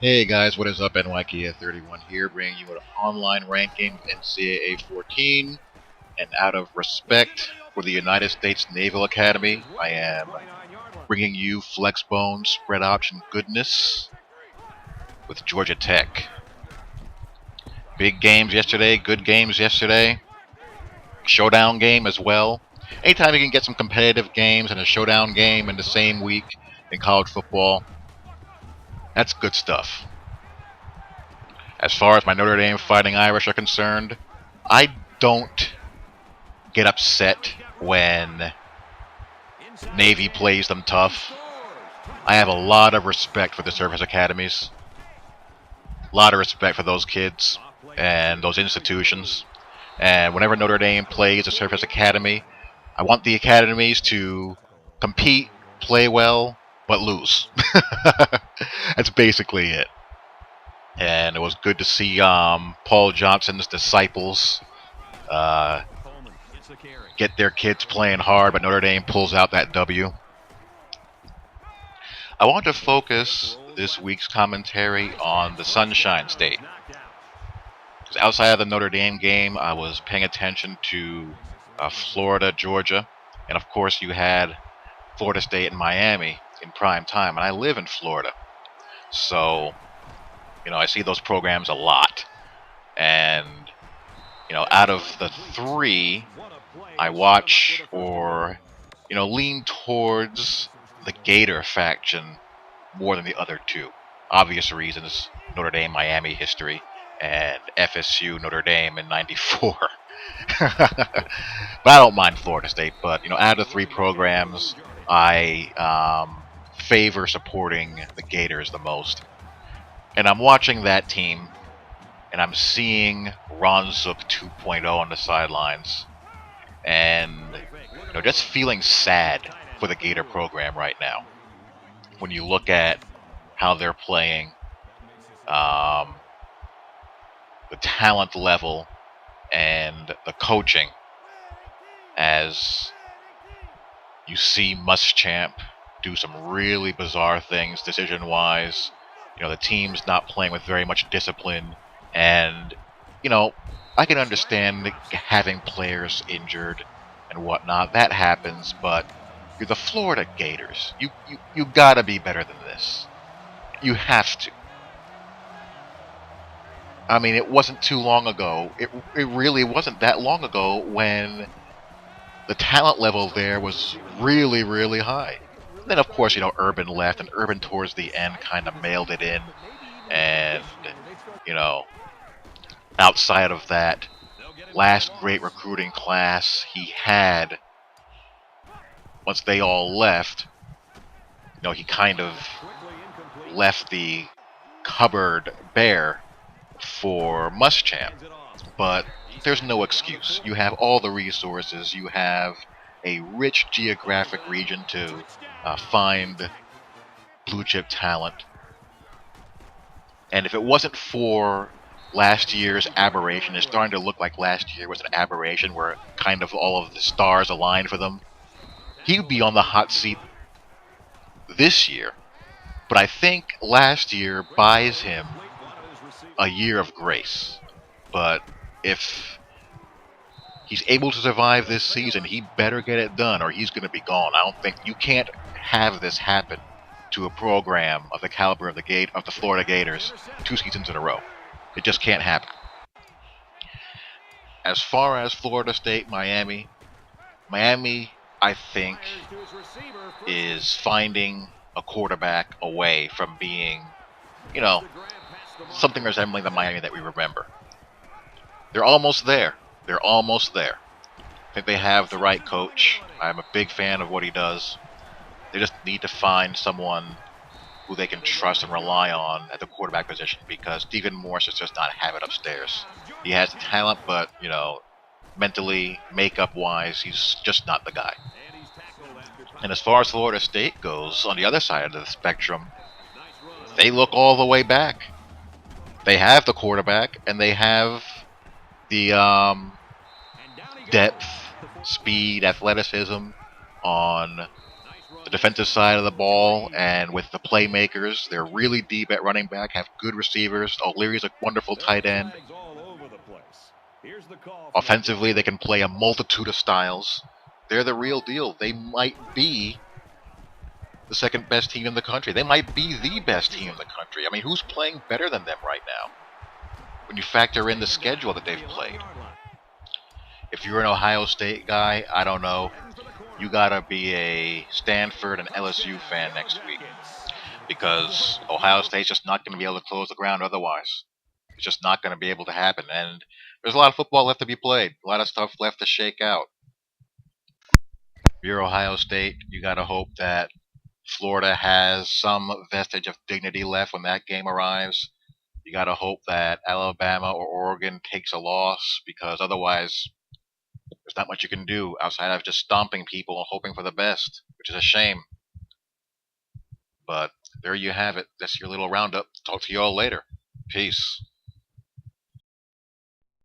Hey guys, what is up? Ncaa 31 here, bringing you an online ranking of Ncaa 14. And out of respect for the United States Naval Academy, I am bringing you Flexbone spread option goodness with Georgia Tech. Big games yesterday, good games yesterday, showdown game as well. Anytime you can get some competitive games and a showdown game in the same week in college football, that's good stuff. As far as my Notre Dame Fighting Irish are concerned, I don't get upset when Navy plays them tough. I have a lot of respect for the service academies, a lot of respect for those kids and those institutions. And whenever Notre Dame plays a service academy, I want the academies to compete, play well, but lose. That's basically it. And it was good to see Paul Johnson's disciples uh, get their kids playing hard, but Notre Dame pulls out that W. I want to focus this week's commentary on the Sunshine State. Because outside of the Notre Dame game, I was paying attention to Florida, Georgia, and of course you had Florida State and Miami in prime time, and I live in Florida. So, I see those programs a lot. And, out of the three, I watch or, lean towards the Gator faction more than the other two. Obvious reasons: Notre Dame, Miami history, and FSU, Notre Dame in '94. But I don't mind Florida State. But out of the three programs, I favor supporting the Gators the most. And I'm watching that team, and I'm seeing Ron Zook 2.0 on the sidelines, and just feeling sad for the Gator program right now. When you look at how they're playing, um, the talent level, and the coaching, as you see Muschamp do some really bizarre things decision-wise. The team's not playing with very much discipline, and I can understand having players injured and whatnot. That happens, but you're the Florida Gators. You gotta be better than this. You have to. I mean, it wasn't too long ago. It really wasn't that long ago when the talent level there was really, really high. And then, of course, Urban left, and Urban towards the end kind of mailed it in. And, you know, outside of that last great recruiting class he had, once they all left, he kind of left the cupboard bare for Muschamp. But there's no excuse. You have all the resources. You have a rich geographic region to find blue chip talent. And if it wasn't for last year's aberration, it's starting to look like last year was an aberration where kind of all of the stars aligned for them, he would be on the hot seat this year. But I think last year buys him a year of grace. But if he's able to survive this season, he better get it done or he's going to be gone. I don't think you can't have this happen to a program of the caliber of the Florida Gators 2 seasons in a row. It just can't happen. As far as Florida State, Miami, I think, is finding a quarterback away from being, something resembling the Miami that we remember. They're almost there. They're almost there. I think they have the right coach. I'm a big fan of what he does. They just need to find someone who they can trust and rely on at the quarterback position, because Stephen Morris does just not have it upstairs. He has the talent, but, mentally, makeup-wise, he's just not the guy. And as far as Florida State goes, on the other side of the spectrum, they look all the way back. They have the quarterback, and they have the depth, speed, athleticism on the defensive side of the ball and with the playmakers. They're really deep at running back, have good receivers. O'Leary's a wonderful tight end. Offensively, they can play a multitude of styles. They're the real deal. They might be the second best team in the country. They might be the best team in the country. I mean, who's playing better than them right now when you factor in the schedule that they've played? If you're an Ohio State guy, I don't know. You gotta be a Stanford and LSU fan next week, because Ohio State's just not going to be able to close the ground otherwise. It's just not going to be able to happen. And there's a lot of football left to be played, a lot of stuff left to shake out. If you're Ohio State, you got to hope that Florida has some vestige of dignity left when that game arrives. You got to hope that Alabama or Oregon takes a loss, because otherwise there's not much you can do outside of just stomping people and hoping for the best, which is a shame. But there you have it. That's your little roundup. Talk to you all later. Peace.